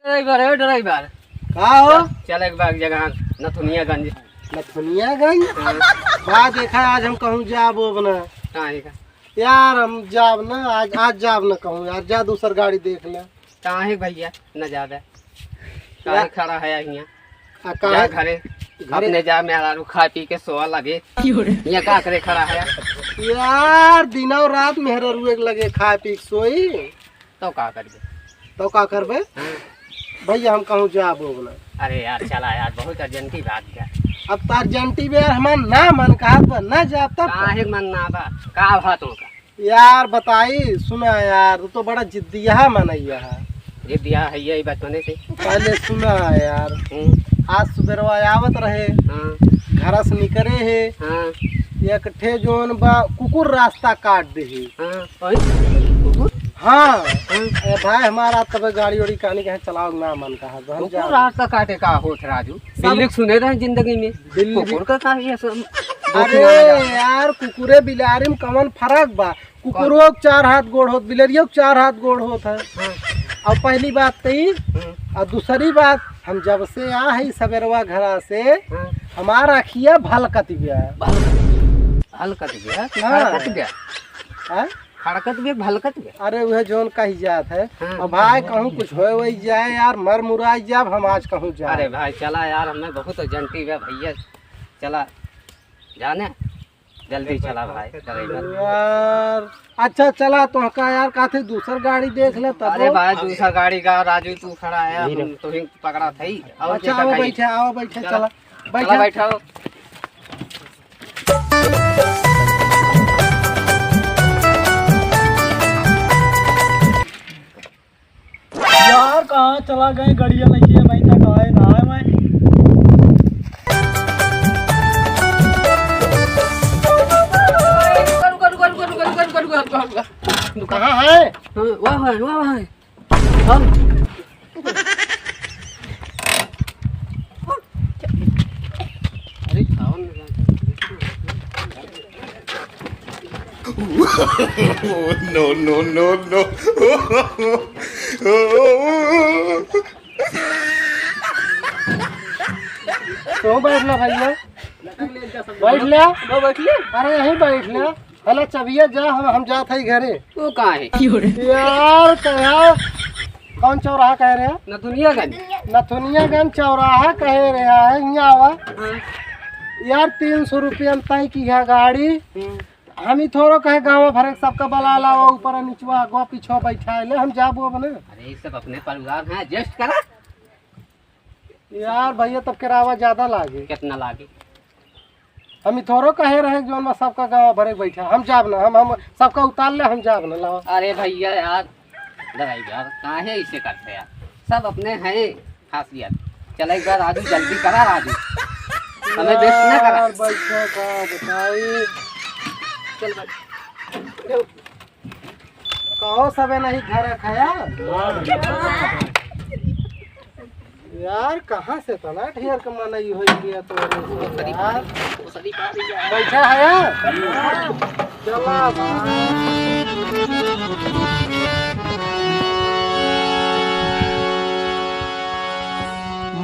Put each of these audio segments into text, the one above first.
Driver है driver. का हो? चल एक बार जगह नथुनियागंज। नथुनियागंज? बा देखा आज हम कहूँ जाब बना कहाँ का यार, हम जाब ना आज जाब ना कहूँ यार, जा दूसर गाड़ी देख ले। कहाँ है भैया न ज्यादा कहाँ खड़ा है यहाँ कहाँ घरे अपने जा मेरा खा पी के सोआ लगे यहाँ का करे खड़ा है यार, दिन और रात मेहरा रुए लगे खा पी के सोई तो का करबे तो का करबे भैया, हम कहूँ जाब बना। अरे यार चला यार, बहुत अर्जेंटी बात है। अब तो अर्जेंटी में यार हमार ना मन कहा ना जाता काहे मन ना बा का बात होगा यार, बताई सुना यार, तू तो बड़ा जिद्दिया मनैया है। जिद्दिया है यही बचपने से। पहले सुना यार, आज सुबेरवा आवत रहे, घर से निकले है, एक ठे जोन बा कुकुर रास्ता काट दे। हाँ भाई हमारा तब गाड़ी वाड़ी कहानी कहे चलाओ ना मन कहा रास्ता काटे का होत राजू, बिल्ली सुने रहे जिंदगी में कुकुर का का ये सब। अरे यार, कुकुरे बिलारी में कौन फर्क बा? कुकुरो 4 हाथ गोड़ होत, बिलरियो 4 हाथ गोड़ होत है। और पहली बात तई और दूसरी बात, हम जब से आ है सवेरवा घरा से हमारा अखिया भलकत गया। भलकत गया भलकत गया हरकत भी भलकत गया। अरे वह जोन कही जात है। और भाई कहूँ कुछ हो वही जाए यार, मर मुराई जाब हम आज कहूँ जाए। अरे भाई चला यार, हमें बहुत अर्जेंटी है भैया, चला जाने जल्दी चला भाई यार। अच्छा चला तो का यार काथे दूसर गाड़ी देख ले तब। अरे भाई दूसरा गाड़ी का राजू तू खड़ा है, तू ही पकड़ा था ही। अच्छा आओ बैठे चला बैठो। यार कहाँ चला गए, गाड़िया नहीं है भाई तक आए ना है मैं। कहाँ है? वाह अरे no. तो बैठ ले भैया, बैठ ले। अरे यहीं बैठ ले। हेलो चबिया जा, हम जाते हैं घरे। वो कहाँ है यार कहा कौन चौराहा कह रहे हैं? नथुनियागंज चौराहा कह रहे हैं। यहाँ आवा यार, 300 रुपया में तय की है गाड़ी। हम ही थोड़ा कहे गाँव भर सबका बला लावा, ऊपर नीचवा अगवा पीछवा बैठा ले, हम जाबो बने। अरे सब अपने परिवार हैं, एडजस्ट करा यार भैया, तब किराया ज्यादा लागे। कितना लागे? हम ही थोड़ा कहे रहे जो मैं सबका गाँव भरे बैठा, हम जाब ना, हम सबका उतार ले, हम जाब ना लावा। अरे भैया यार ड्राइवर काहे ऐसे करते यार, सब अपने हैं खासियत। चल एक बार राजू जल्दी करा, राजू हमें वेस्ट ना करा। बैठो का बताई चल भाई कहो सबे नहीं घर खाया यार, कहाँ से तना ढेर कमाना ही हो गया तो यार। बैठा है यार, चला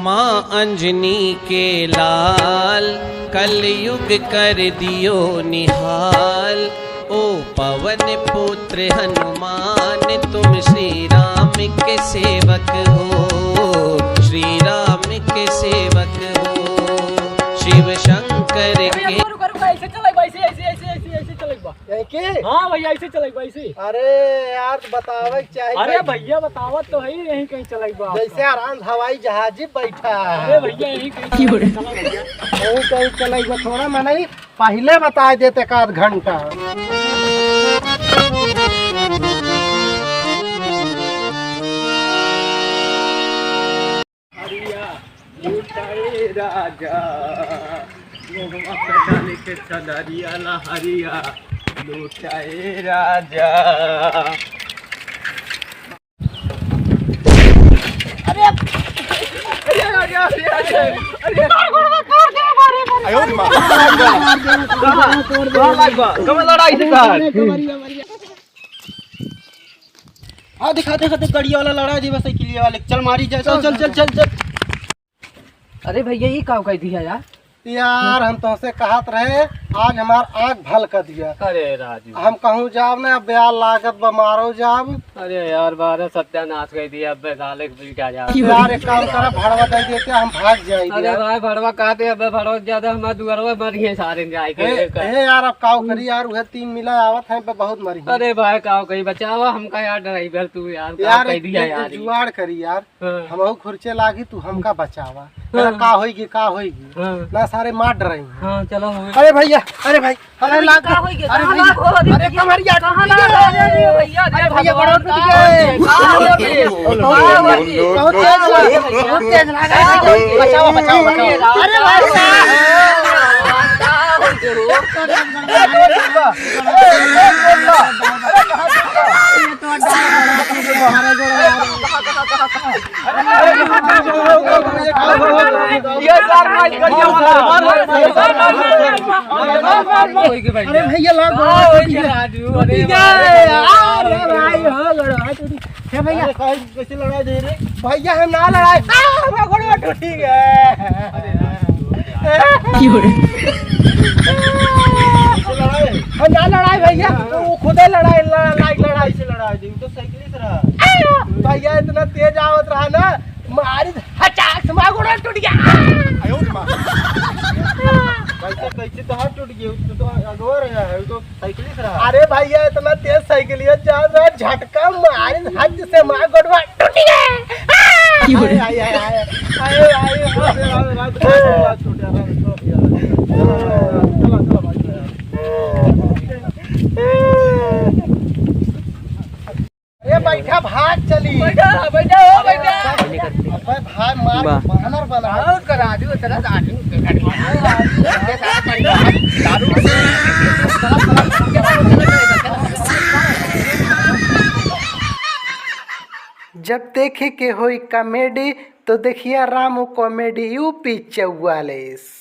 माँ अंजनी के लाल कलयुग कर दियो निहाल। ओ पवन पुत्र हनुमान तुम श्री राम के सेवक हो, श्री राम के सेवक हो। शिव शंकर के ऐसे चलेगा, ऐसे चलेगा। के? हाँ भैया ऐसे चलेगा ऐसे। अरे यार बतावे चाहिए। अरे भैया बतावत तो है, यहीं कहीं चलेगा। जैसे आराम हवाई जहाज बैठा है। अरे भैया यहीं कहीं चलेगा, थोड़ा मैं नहीं पहले बता देते एक आध घंटा। राजा के चदरिया लहरिया लूटाए राजा। हाँ दिखा गड़िया वाला लड़ा दी साइकिल वाले चल मारी जाए चल चल चल चल चल। अरे भैया ये का कह दिया यार। यार हम तुमसे कहत रहे आज हमार आँख भल कर दिया। अरे राजू हम कहूँ जाब ना ब्याह लागत बमारो जाब। अरे यार बारह सत्यानाश कर दिया। अब साले क्या जा यार एक काम करा भड़वा दे देते हम भाग जाएंगे। अरे भाई भड़वा कहते अब भड़वा ज्यादा हमारे दुआरवा मरी है सारे जाएंगे। हे यार अब काव करी यार वह 3 मिला आवत है बहुत मरी। अरे भाई काव कहीं बचावा हमका यार ड्राइवर तू यार यार कह दिया यार जुआड़ करी यार हम खुर्चे लागी तू हमका बचावा। हाँ। का होगी ना सारे मार डराई। हाँ चलो अरे भैया अरे भाई अरे लाग अरे भैया कहाँ लगा भैया। अरे भैया बड़ा टूट गए। बहुत तेज लगा। बचाओ बचाओ बचाओ। अरे अरे भैया लाग भैया कैसे लड़ा दे रे भैया हम ना लड़ाई टूट हम ना लड़ाई भैया वो खुद ही लड़ाई से लड़ा दी तो साइकिल से रहा भैया इतना तेज आवत रहा ना मारी हचाक से मार गोड़ा टूट गया। कैसे कैसे तो हाथ टूट गया तो अगवा रहा है तो साइकिल से रहा। अरे भैया इतना तेज साइकिल जा रहा झटका मारी हाथ से मार गोड़ा टूट गया। आई आई आई आई आई टूट अरे बैठा भाग चली बैठा बैठा भाग मार बानर बना करा दो तेरा दारू जब देखे के होई कॉमेडी तो देखिए रामू कॉमेडी यूपी 44।